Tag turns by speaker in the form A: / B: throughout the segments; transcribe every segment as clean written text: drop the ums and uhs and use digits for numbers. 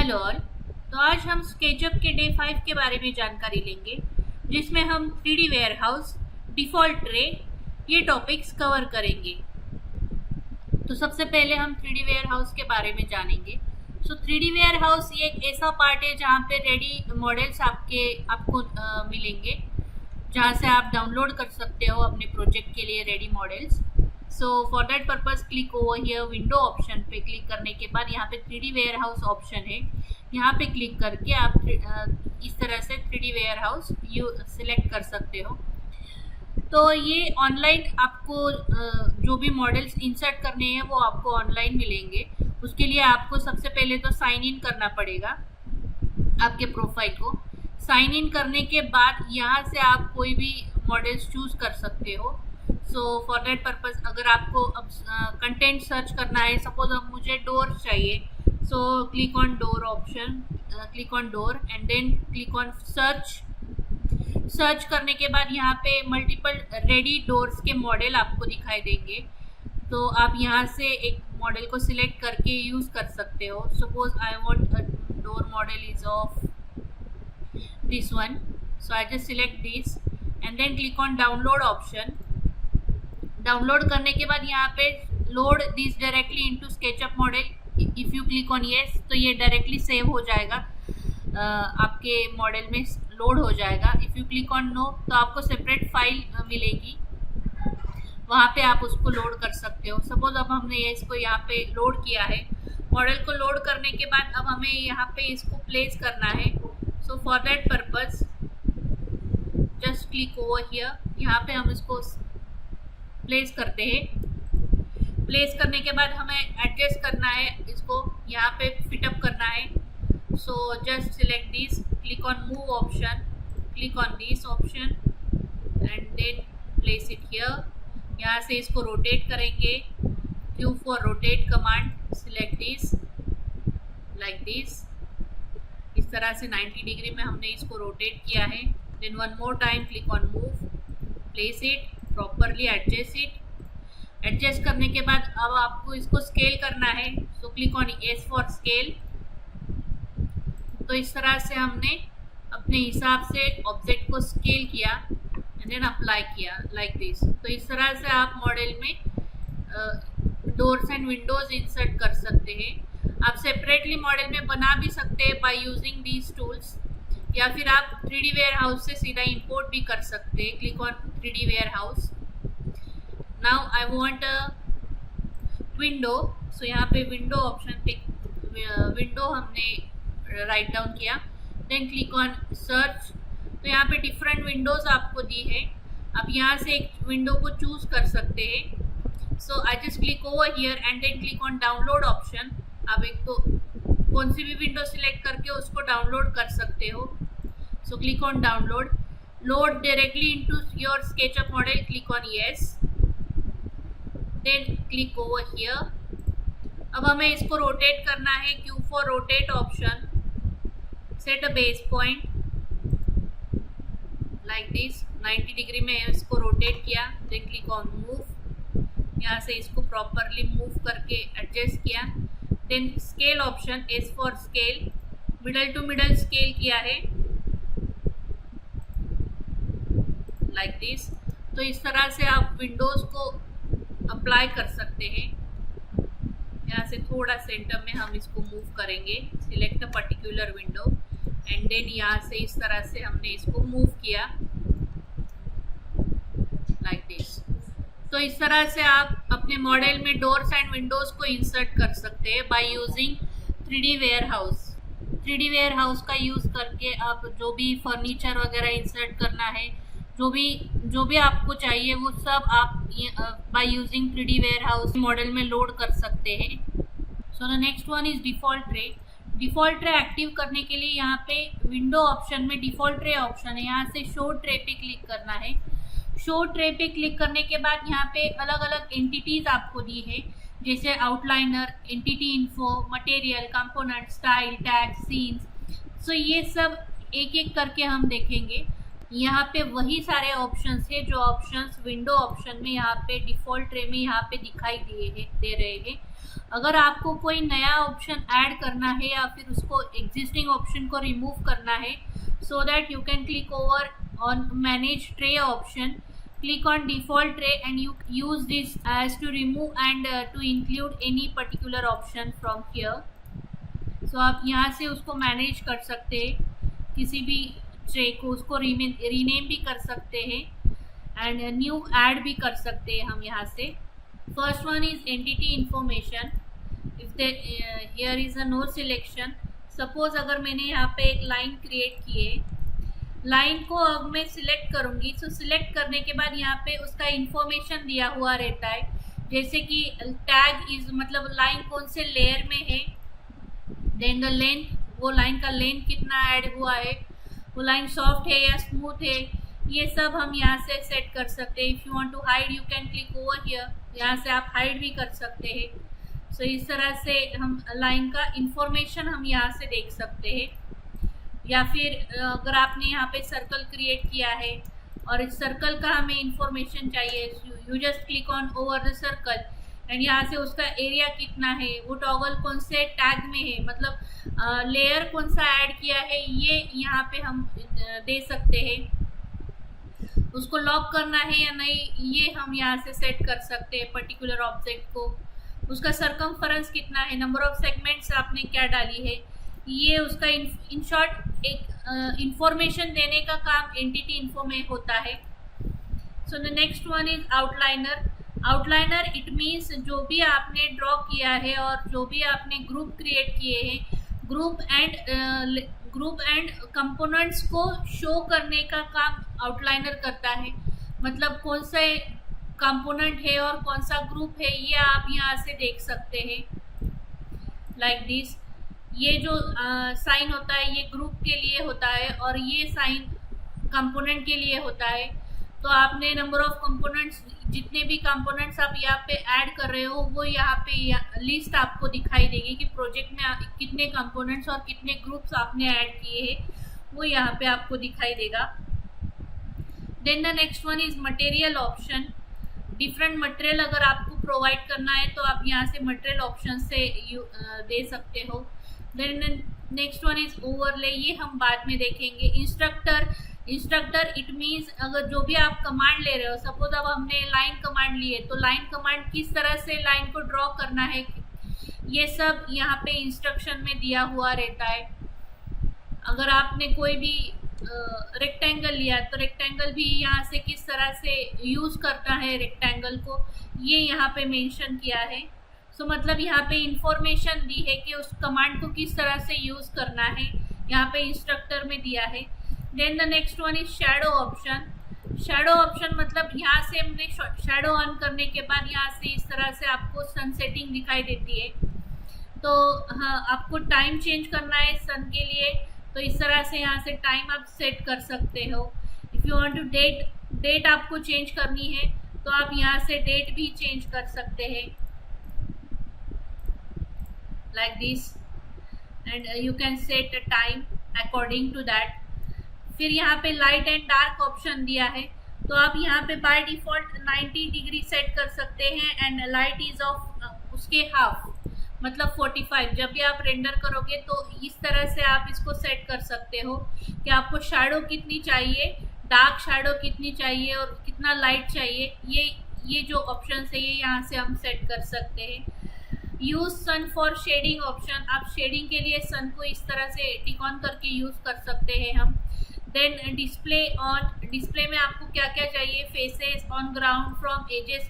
A: Hello all. तो आज हम स्केचअप के डे 5 के बारे में जानकारी लेंगे, जिसमें हम 3D वेयरहाउस, डिफ़ॉल्ट ट्रे, ये टॉपिक्स कवर करेंगे। तो सबसे पहले हम 3D वेयरहाउस के बारे में जानेंगे। 3D वेयरहाउस ये एक ऐसा पार्ट है जहाँ पे रेडी मॉडल्स आपको मिलेंगे, जहाँ से आप डाउनलोड कर सकते हो अपने प्रोजेक्ट के लिए ready models. So for that purpose click over here window option पे क्लिक करने के बाद यहाँ पे 3D वेयरहाउस ऑप्शन है, यहाँ पे क्लिक करके आप इस तरह से 3D वेयरहाउस यू सिलेक्ट कर सकते हो। तो ये ऑनलाइन आपको जो भी मॉडल्स इंसर्ट करने हैं वो आपको ऑनलाइन मिलेंगे। उसके लिए आपको सबसे पहले तो साइन इन करना पड़ेगा आपके प्रोफाइल को। साइन इन करने के बाद यहाँ से आप कोई भी मॉडल्स चूज कर सकते हो। सो फॉर दैट पर्पज अगर आपको अब कंटेंट सर्च करना है, सपोज अब मुझे डोर चाहिए, so click on door option, click on door and then click on search. Search करने के बाद यहाँ पे मल्टीपल रेडी डोर्स के मॉडल आपको दिखाई देंगे। तो आप यहाँ से एक मॉडल को सिलेक्ट करके यूज़ कर सकते हो। Suppose I want a door model is of this one, so I just select this and then click on download option. Download करने के बाद यहाँ पे load this directly into SketchUp model, if you click on yes तो ये directly save हो जाएगा, आपके मॉडल में लोड हो जाएगा। If you click on no तो आपको सेपरेट फाइल मिलेगी, वहाँ पे आप उसको लोड कर सकते हो। सपोज अब हमने ये इसको यहाँ पे लोड किया है। मॉडल को लोड करने के बाद अब हमें यहाँ पे इसको प्लेस करना है। So for that purpose just click over here, यहाँ पे हम इसको प्लेस करते हैं। प्लेस करने के बाद हमें एडजस्ट करना है, इसको यहाँ पे फिटअप करना है। So just select this, click on move option, click on this option and then place it here. यहाँ से इसको रोटेट करेंगे। Q for rotate command, select this like this. इस तरह से 90 डिग्री में हमने इसको रोटेट किया है। Then one more time click on move, place it properly, adjust it. Adjust करने के बाद अब आपको इसको स्केल करना है। So click on S for scale. तो इस तरह से हमने अपने हिसाब से ऑब्जेक्ट को स्केल किया एंड देन अप्लाई किया लाइक दिस। तो इस तरह से आप मॉडल में डोर्स एंड विंडोज इंसर्ट कर सकते हैं। आप सेपरेटली मॉडल में बना भी सकते हैं बाय यूजिंग दीज टूल्स, या फिर आप 3D वेयरहाउस से सीधा इंपोर्ट भी कर सकते हैं। Click on 3D warehouse. Now I want a window, so यहाँ पे विंडो ऑप्शन पे विंडो हमने राइट डाउन किया। Then click on search. तो यहाँ पे डिफरेंट विंडोज आपको दी है, आप यहाँ से एक विंडो को चूज कर सकते हैं। So I just click over here and then click on download option. आप एक तो कौन सी भी विंडो सिलेक्ट करके उसको डाउनलोड कर सकते हो। So click on download, load directly into your SketchUp model, click on yes, then click over here. अब हमें इसको रोटेट करना है। Q for rotate option, set a base point like this. 90 degree में इसको रोटेट किया, देन क्लिक ऑन मूव। यहाँ से इसको प्रॉपरली मूव करके एडजस्ट किया। Then scale option, S for scale, middle to middle scale किया है लाइक दिस। तो इस तरह से आप विंडोज को अप्लाई कर सकते हैं। यहाँ से थोड़ा सेंटर में हम इसको मूव करेंगे, select a particular window and then यहाँ से इस तरह से हमने इसको मूव किया लाइक दिस। तो इस तरह से आप अपने मॉडल में डोर्स एंड विंडोज को इंसर्ट कर सकते हैं by using 3D warehouse. 3D warehouse का यूज़ करके आप जो भी फर्नीचर वगैरह इंसर्ट करना है, जो भी आपको चाहिए वो सब आप by using 3D warehouse model में लोड कर सकते हैं। So the next one is default tray. Default tray active करने के लिए यहाँ पे विंडो ऑप्शन में डिफ़ॉल्ट ट्रे ऑप्शन है, यहाँ से शो ट्रे पे क्लिक करना है। शो ट्रे पे क्लिक करने के बाद यहाँ पे अलग अलग एंटिटीज आपको दी है, जैसे outliner, entity info, material, component, style, tag, scenes. So ये सब एक एक करके हम देखेंगे। यहाँ पे वही सारे ऑप्शंस है जो ऑप्शंस विंडो ऑप्शन में यहाँ पे डिफ़ॉल्ट ट्रे में यहाँ पे दिखाई दे रहे हैं। अगर आपको कोई नया ऑप्शन ऐड करना है या फिर उसको एग्जिस्टिंग ऑप्शन को रिमूव करना है, so that you can click over on manage tray option, click on default tray and you use this as to remove and to include any particular option from here. So आप यहाँ से उसको manage कर सकते हैं, किसी भी tray को उसको रीनेम भी कर सकते हैं एंड न्यू ऐड भी कर सकते हैं हम यहाँ से. First one is entity information. If here is a no selection. Suppose अगर मैंने यहाँ पे एक लाइन क्रिएट की है, लाइन को अब मैं सिलेक्ट करूँगी. सो सिलेक्ट करने के बाद यहाँ पे उसका इंफॉर्मेशन दिया हुआ रहता है, जैसे कि टैग इज मतलब लाइन कौन से लेयर में है, देन द लेंथ, वो लाइन का लेंथ कितना ऐड हुआ है, वो लाइन सॉफ्ट है या स्मूथ है, ये सब हम यहाँ से सेट कर सकते हैं. If you want to hide you can click over here, यहाँ से आप हाइड भी कर सकते हैं. सो इस तरह से हम लाइन का इंफॉर्मेशन हम यहाँ से देख सकते हैं. या फिर अगर आपने यहाँ पे सर्कल क्रिएट किया है और इस सर्कल का हमें इंफॉर्मेशन चाहिए, you just click on over the circle and यहाँ से उसका एरिया कितना है, वो टॉगल कौन से टैग में है, मतलब लेयर कौन सा ऐड किया है, ये यहाँ पे हम दे सकते हैं. उसको लॉक करना है या नहीं ये हम यहाँ से सेट कर सकते हैं. पर्टिकुलर ऑब्जेक्ट को उसका सरकमफरेंस कितना है, नंबर ऑफ सेगमेंट्स आपने क्या डाली है, ये उसका इन शॉर्ट एक इंफॉर्मेशन देने का काम एंटिटी इन्फो में होता है. So the next one is outliner. Outliner it means जो भी आपने ड्रॉ किया है और जो भी आपने ग्रुप क्रिएट किए हैं, ग्रुप एंड कंपोनेंट्स को शो करने का काम आउटलाइनर करता है. मतलब कौन सा कंपोनेंट है और कौन सा ग्रुप है ये आप यहाँ से देख सकते हैं. लाइक दिस, ये जो साइन होता है ये ग्रुप के लिए होता है और ये साइन कंपोनेंट के लिए होता है. तो आपने नंबर ऑफ कंपोनेंट्स, जितने भी कंपोनेंट्स आप यहाँ पे ऐड कर रहे हो वो यहाँ पे लिस्ट आपको दिखाई देगी कि प्रोजेक्ट में कितने कंपोनेंट्स और कितने ग्रुप्स आपने ऐड किए हैं, वो यहाँ पे आपको दिखाई देगा. Then the next one is material option. Different material अगर आपको प्रोवाइड करना है तो आप यहाँ से मटेरियल ऑप्शन से दे सकते हो. Then next one is overlay, ये हम बाद में देखेंगे. इंस्ट्रक्टर इट मीन्स अगर जो भी आप कमांड ले रहे हो, सपोज अब हमने लाइन कमांड ली है तो लाइन कमांड किस तरह से लाइन को ड्रॉ करना है, ये सब यहाँ पे इंस्ट्रक्शन में दिया हुआ रहता है. अगर आपने कोई भी रेक्टेंगल लिया तो रेक्टेंगल भी यहाँ से किस तरह से यूज़ करता है रेक्टेंगल को, ये यहाँ पे मेंशन किया है. सो मतलब यहाँ पे इंफॉर्मेशन दी है कि उस कमांड को किस तरह से यूज़ करना है, यहाँ पे इंस्ट्रक्टर में दिया है. Then the next one is shadow option. Shadow option मतलब यहाँ से हमने शैडो ऑन करने के बाद यहाँ से इस तरह से आपको सन सेटिंग दिखाई देती है. तो हाँ, आपको टाइम चेंज करना है सन के लिए तो इस तरह से यहाँ से टाइम आप सेट कर सकते हो. If you want to date आपको चेंज करनी है तो आप यहाँ से डेट भी चेंज कर सकते हैं like this and you can set a time according to that. फिर यहाँ पे लाइट एंड डार्क ऑप्शन दिया है तो आप यहाँ पे बाय डिफ़ॉल्ट 90 डिग्री सेट कर सकते हैं एंड लाइट इज ऑफ उसके हाफ मतलब 45. जब भी आप रेंडर करोगे तो इस तरह से आप इसको सेट कर सकते हो कि आपको शैडो कितनी चाहिए, डार्क शैडो कितनी चाहिए और कितना लाइट चाहिए. ये जो ऑप्शन है ये यहाँ से हम सेट कर सकते हैं. Use sun for shading option, आप शेडिंग के लिए सन को इस तरह से टिक ऑन करके यूज़ कर सकते हैं हम. देन डिस्प्ले ऑन, डिस्प्ले में आपको क्या क्या चाहिए, faces, on ground, from edges,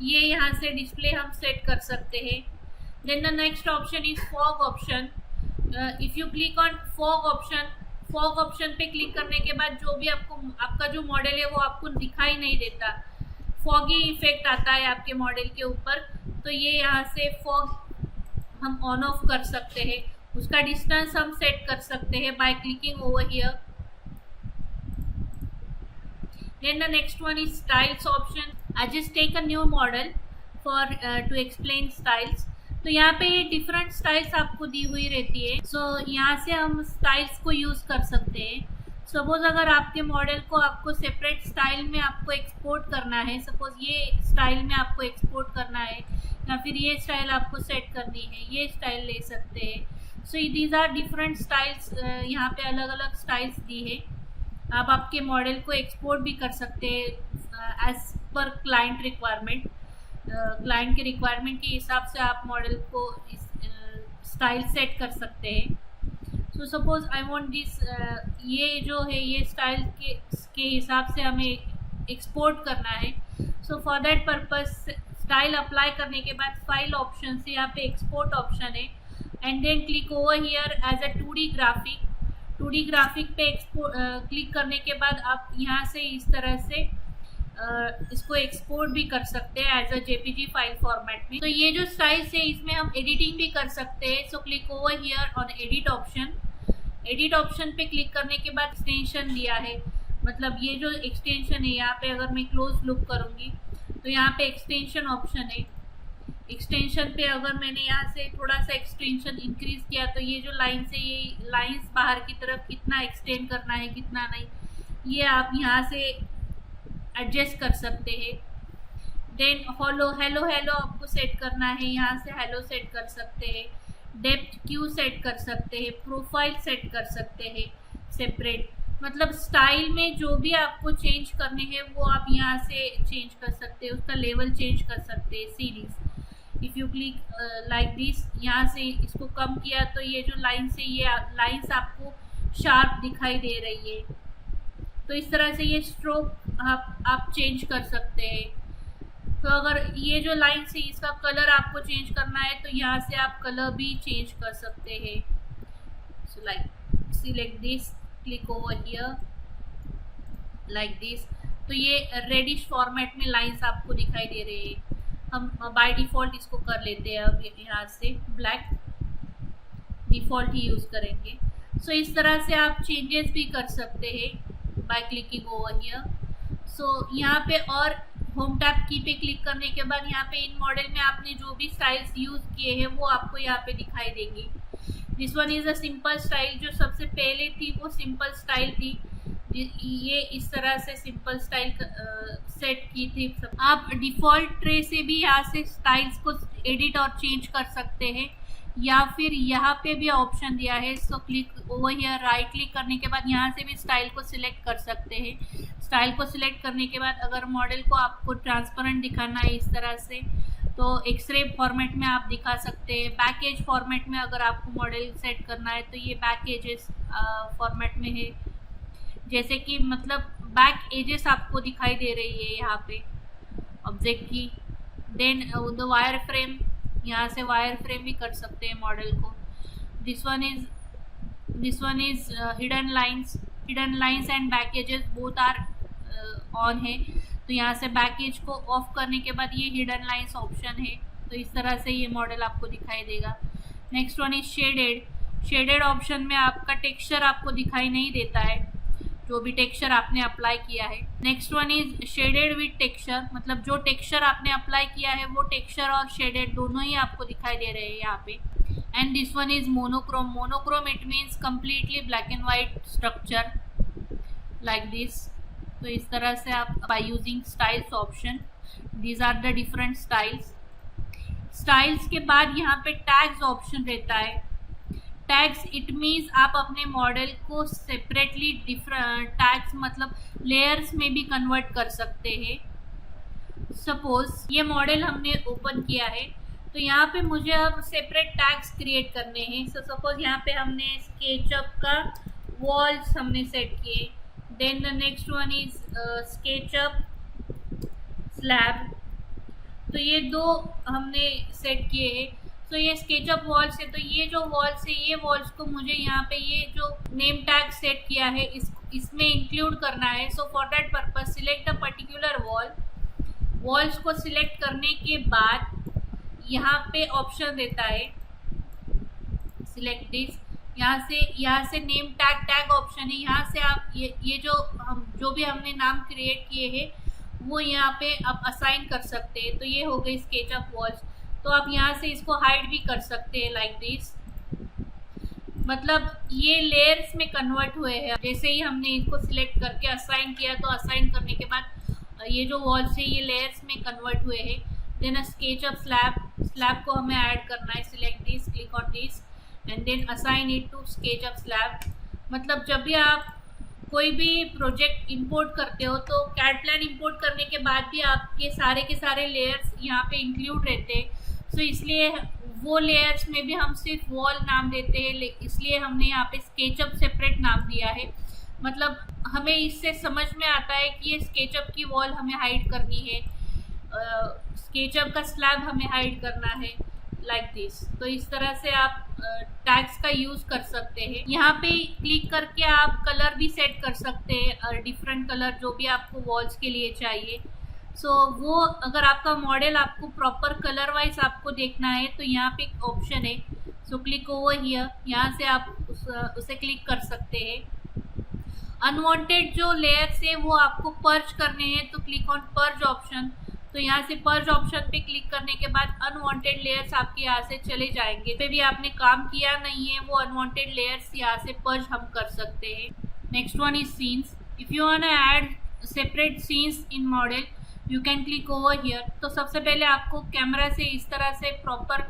A: ये यहाँ से डिस्प्ले हम सेट कर सकते हैं. Then the next option is fog option. If you click on fog option पे क्लिक करने के बाद जो भी आपका जो मॉडल है वो आपको दिखाई नहीं देता, फॉगी इफेक्ट आता है आपके मॉडल के ऊपर. तो ये यहाँ से फॉग हम ऑन ऑफ कर सकते हैं. उसका डिस्टेंस हम सेट कर सकते हैं by clicking over here. Then the next one is styles option. I just take a new model for to explain styles. तो यहाँ पे ये डिफरेंट स्टाइल्स आपको दी हुई रहती है. सो यहाँ से हम स्टाइल्स को यूज़ कर सकते हैं. सपोज अगर आपके मॉडल को आपको सेपरेट स्टाइल में आपको एक्सपोर्ट करना है, सपोज ये स्टाइल में आपको एक्सपोर्ट करना है या फिर ये स्टाइल आपको सेट करनी है, ये स्टाइल ले सकते हैं। So these are different styles, यहाँ पे अलग अलग स्टाइल्स दी है। आप आपके मॉडल को एक्सपोर्ट भी कर सकते हैं as per client requirement. Client के रिक्वायरमेंट के हिसाब से आप मॉडल को स्टाइल सेट कर सकते हैं। So suppose I want this, ये जो है ये स्टाइल के हिसाब से हमें एक्सपोर्ट करना है। So for that purpose style apply करने के बाद फाइल ऑप्शन से यहाँ पे एक्सपोर्ट ऑप्शन है, and then click over here as a 2D graphic. 2D graphic पे क्लिक करने के बाद आप यहाँ से इस तरह से इसको एक्सपोर्ट भी कर सकते हैं as a JPG file format में। तो ये जो स्टाइल्स है इसमें हम एडिटिंग भी कर सकते हैं। So click over here on edit option. Edit option पे क्लिक करने के बाद एक्सटेंशन दिया है, मतलब ये जो एक्सटेंशन है यहाँ पे अगर मैं क्लोज लुक करूँगी तो यहाँ पे एक्सटेंशन ऑप्शन है। एक्सटेंशन पे अगर मैंने यहाँ से थोड़ा सा एक्सटेंशन इंक्रीज किया तो ये जो लाइन्स है ये लाइन्स बाहर की तरफ कितना एक्सटेंड करना है कितना नहीं, ये आप यहाँ से एडजस्ट कर सकते हैं। देन हेलो आपको सेट करना है, यहाँ से हेलो सेट कर सकते हैं। डेप्थ क्यू सेट कर सकते हैं, प्रोफाइल सेट कर सकते हैं सेपरेट, मतलब स्टाइल में जो भी आपको चेंज करने हैं वो आप यहाँ से चेंज कर सकते हैं, उसका लेवल चेंज कर सकते हैं। Series if you click like this, यहाँ से इसको कम किया तो ये जो लाइन्स है ये लाइन्स आपको शार्प दिखाई दे रही है। तो इस तरह से ये स्ट्रोक आप चेंज कर सकते हैं। तो अगर ये जो लाइन्स है इसका कलर आपको चेंज करना है तो यहाँ से आप कलर भी चेंज कर सकते हैं। So like select this, click over here like this. तो ये रेडिश फॉर्मेट में लाइन्स आपको दिखाई दे रहे हैं। हम बाय डिफ़ॉल्ट इसको कर लेते हैं, अब यहाँ से ब्लैक डिफ़ॉल्ट ही यूज़ करेंगे। सो इस तरह से आप चेंजेस भी कर सकते हैं बाय क्लिकिंग ओवर हियर। सो यहाँ पे और होम टैब की पे क्लिक करने के बाद यहाँ पे इन मॉडल में आपने जो भी स्टाइल्स यूज़ किए हैं वो आपको यहाँ पे दिखाई देंगी। This one is a simple style, जो सबसे पहले थी वो सिंपल स्टाइल थी, ये इस तरह से सिंपल स्टाइल सेट की थी। आप डिफ़ॉल्ट ट्रे से भी यहाँ से स्टाइल्स को एडिट और चेंज कर सकते हैं, या फिर यहाँ पे भी ऑप्शन दिया है। So click over here, right click करने के बाद यहाँ से भी स्टाइल को सिलेक्ट कर सकते हैं। स्टाइल को सिलेक्ट करने के बाद अगर मॉडल को आपको ट्रांसपेरेंट दिखाना है इस तरह से तो एक्सरे फॉर्मेट में आप दिखा सकते हैं। बैक एज फॉर्मेट में अगर आपको मॉडल सेट करना है तो ये बैक एजेस फॉर्मेट में है, जैसे कि मतलब बैक एजेस आपको दिखाई दे रही है यहाँ पे ऑब्जेक्ट की। देन द वायर फ्रेम, यहाँ से वायर फ्रेम भी कर सकते हैं मॉडल को। This one is hidden lines and back edges both are on है। तो यहाँ से बैक एज को ऑफ करने के बाद ये हिडन लाइंस ऑप्शन है, तो इस तरह से ये मॉडल आपको दिखाई देगा। Next one is shaded option में आपका टेक्सचर आपको दिखाई नहीं देता है, जो भी टेक्सचर आपने अप्लाई किया है। Next one is shaded with texture, मतलब जो टेक्सचर आपने अप्लाई किया है वो टेक्सचर और शेडेड दोनों ही आपको दिखाई दे रहे हैं यहाँ पे। And this one is monochrome it means completely black and white structure like this. तो इस तरह से आप by using styles option, these are the different styles के बाद यहाँ पे टैग्स ऑप्शन रहता है। टैग्स इट मीन्स आप अपने मॉडल को सेपरेटली डिफरेंट टैग्स मतलब लेयर्स में भी कन्वर्ट कर सकते हैं। सपोज ये मॉडल हमने ओपन किया है तो यहाँ पे मुझे अब सेपरेट टैग्स क्रिएट करने हैं। सो सपोज यहाँ पे हमने स्केचअप का वॉल्स हमने सेट किए, then the next one is SketchUp slab, तो ये दो हमने सेट किए हैं। तो ये स्केचअप वॉल्स है, तो ये जो वॉल्स है ये वॉल्स को मुझे यहाँ पे ये जो नेम टैग सेट किया है इसमें इंक्लूड करना है। So for that purpose select a particular walls को सिलेक्ट करने के बाद यहाँ पे ऑप्शन देता है सिलेक्ट दिस, यहाँ से नेम टैग ऑप्शन है। यहाँ से आप ये जो भी हमने नाम क्रिएट किए हैं वो यहाँ पे आप असाइन कर सकते हैं। तो ये हो गई स्केचअप वॉल्स। तो आप यहाँ से इसको हाइड भी कर सकते हैं लाइक दिस, मतलब ये लेयर्स में कन्वर्ट हुए हैं। जैसे ही हमने इसको सिलेक्ट करके असाइन किया तो असाइन करने के बाद ये जो वॉल्स है ये लेयर्स में कन्वर्ट हुए हैं। देन अ स्केचअप स्लैब को हमें ऐड करना है। Select this, click on this and then assign it to SketchUp slab. मतलब जब भी आप कोई भी प्रोजेक्ट इंपोर्ट करते हो तो कैड प्लान इंपोर्ट करने के बाद भी आपके सारे के सारे लेयर्स यहाँ पे इंक्लूड रहते हैं। सो इसलिए वो लेयर्स में भी हम सिर्फ वॉल नाम देते हैं, इसलिए हमने यहाँ पे स्केचअप सेपरेट नाम दिया है। मतलब हमें इससे समझ में आता है कि ये स्केचअप की वॉल हमें हाइड करनी है, स्केचअप का स्लैब हमें हाइड करना है, लाइक दिस। तो इस तरह से आप टैग्स का यूज कर सकते हैं। यहाँ पे क्लिक करके आप कलर भी सेट कर सकते हैं, डिफरेंट कलर जो भी आपको वॉल्स के लिए चाहिए। सो वो अगर आपका मॉडल आपको प्रॉपर कलर वाइज आपको देखना है तो यहाँ पे एक ऑप्शन है, सो क्लिक ओवर हियर, यहाँ से आप उसे क्लिक कर सकते हैं। अनवांटेड जो लेयर्स है वो आपको पर्ज करने हैं तो क्लिक ऑन पर्ज ऑप्शन। तो यहाँ से पर्ज ऑप्शन पे क्लिक करने के बाद अनवांटेड लेयर्स आपके यहाँ से चले जाएंगे। पे भी आपने काम किया नहीं है वो अनवांटेड लेयर्स यहाँ से पर्ज हम कर सकते हैं। Next one is scenes. If you want to add separate scenes in model you can click over here. तो सबसे पहले आपको कैमरा से इस तरह से प्रॉपर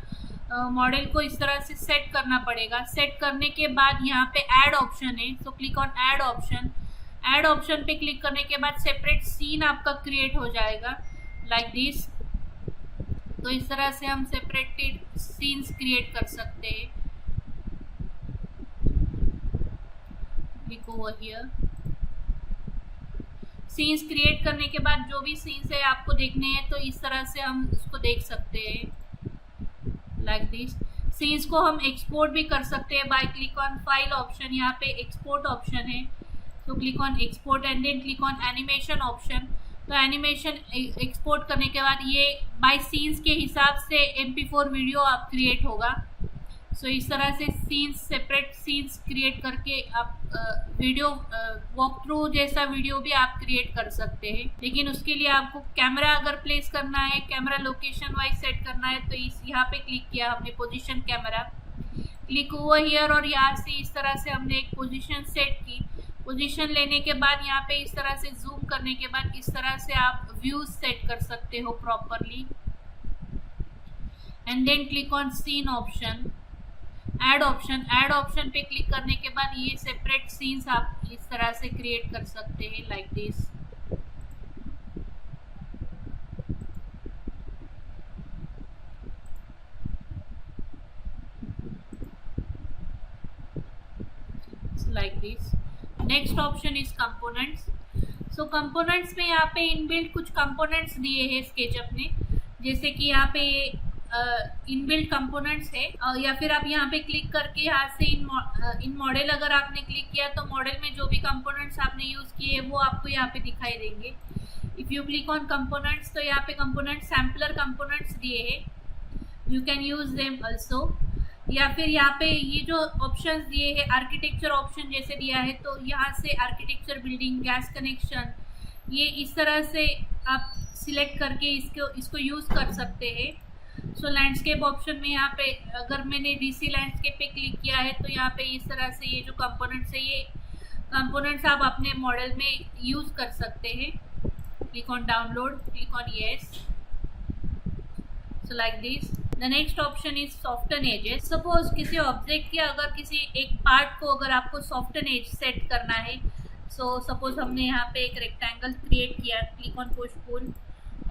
A: मॉडल को इस तरह से सेट करना पड़ेगा। सेट करने के बाद यहाँ पे ऐड ऑप्शन है, so click on add option. Add option पे क्लिक करने के बाद सेपरेट सीन आपका क्रिएट हो जाएगा, लाइक दिस। तो इस तरह से हम सेपरेटेड सीन्स क्रिएट कर सकते हैं। Click over here. Scenes create करने के बाद जो भी सीन्स है आपको देखने हैं तो इस तरह से हम उसको देख सकते हैं, लाइक दिस। सीन्स को हम एक्सपोर्ट भी कर सकते हैं by click on file option. यहाँ पे एक्सपोर्ट ऑप्शन है, तो click on export and then click on animation option. तो एनिमेशन एक्सपोर्ट करने के बाद ये बाय सीन्स के हिसाब से MP4 वीडियो आप क्रिएट होगा। सो इस तरह से सीन्स, सेपरेट सीन्स क्रिएट करके आप वीडियो वॉक थ्रू जैसा वीडियो भी आप क्रिएट कर सकते हैं। लेकिन उसके लिए आपको कैमरा अगर प्लेस करना है, कैमरा लोकेशन वाइज सेट करना है तो इस यहाँ पे क्लिक किया हमने position camera, click over here और यहाँ से इस तरह से हमने एक पोजीशन सेट की। पोजीशन लेने के बाद यहाँ पे इस तरह से जूम करने के बाद इस तरह से आप व्यूज सेट कर सकते हो properly and then click on scene option, add option. Add option पे क्लिक करने के बाद ये सेपरेट सीन्स आप इस तरह से क्रिएट कर सकते हैं, like this. Like this. Next option is components. So components में यहाँ पे इनबिल्ट कुछ कंपोनेंट्स दिए हैं स्केचअप ने, जैसे कि यहाँ पे इनबिल्ट कंपोनेंट्स है, या फिर आप यहाँ पे क्लिक करके यहाँ से इन मॉडल अगर आपने क्लिक किया तो मॉडल में जो भी कंपोनेंट्स आपने यूज किए वो आपको यहाँ पे दिखाई देंगे। If you click on components तो यहाँ पे कंपोनेंट सैम्पलर कंपोनेंट्स दिए हैं, you can use them also. या फिर यहाँ पे ये जो ऑप्शंस दिए हैं आर्किटेक्चर ऑप्शन जैसे दिया है तो यहाँ से आर्किटेक्चर, बिल्डिंग, गैस कनेक्शन, ये इस तरह से आप सिलेक्ट करके इसको यूज कर सकते हैं। सो लैंडस्केप ऑप्शन में यहाँ पे अगर मैंने DC लैंडस्केप पे क्लिक किया है तो यहाँ पे इस तरह से ये जो कंपोनेंट्स है ये कंपोनेंट्स आप अपने मॉडल में यूज कर सकते हैं। Click on download, click on yes, so like this. The next option is soften edges. Suppose किसी ऑब्जेक्ट के अगर किसी एक पार्ट को अगर आपको सॉफ्टन एज सेट करना है, सो सपोज हमने यहाँ पे एक रेक्टेंगल क्रिएट किया, क्लिक ऑन पुश पुल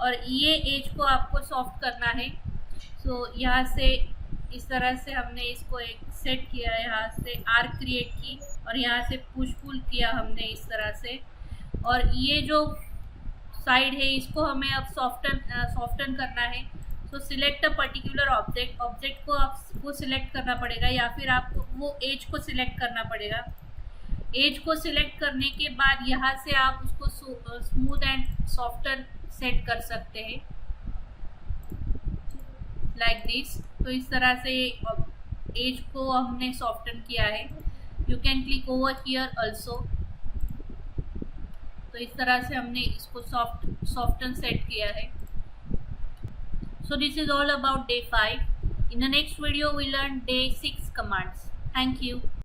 A: और ये एज को आपको सॉफ्ट करना है। सो यहाँ से इस तरह से हमने इसको एक सेट किया, यहाँ से आर्क क्रिएट की और यहाँ से पुश पुल किया हमने इस तरह से, और ये जो साइड है इसको हमें अब सॉफ्टन करना है। सो सिलेक्ट अ पर्टिकुलर ऑब्जेक्ट को आपको सिलेक्ट करना पड़ेगा या फिर आपको वो एज को सिलेक्ट करना पड़ेगा। एज को सिलेक्ट करने के बाद यहाँ से आप उसको स्मूथ एंड सॉफ्टन सेट कर सकते हैं, लाइक दिस। तो इस तरह से एज को हमने सॉफ्टन किया है। You can click over here also. तो इस तरह से हमने इसको सॉफ्टन सेट किया है। So this is all about day 5. In the next video we learn day 6 commands. Thank you.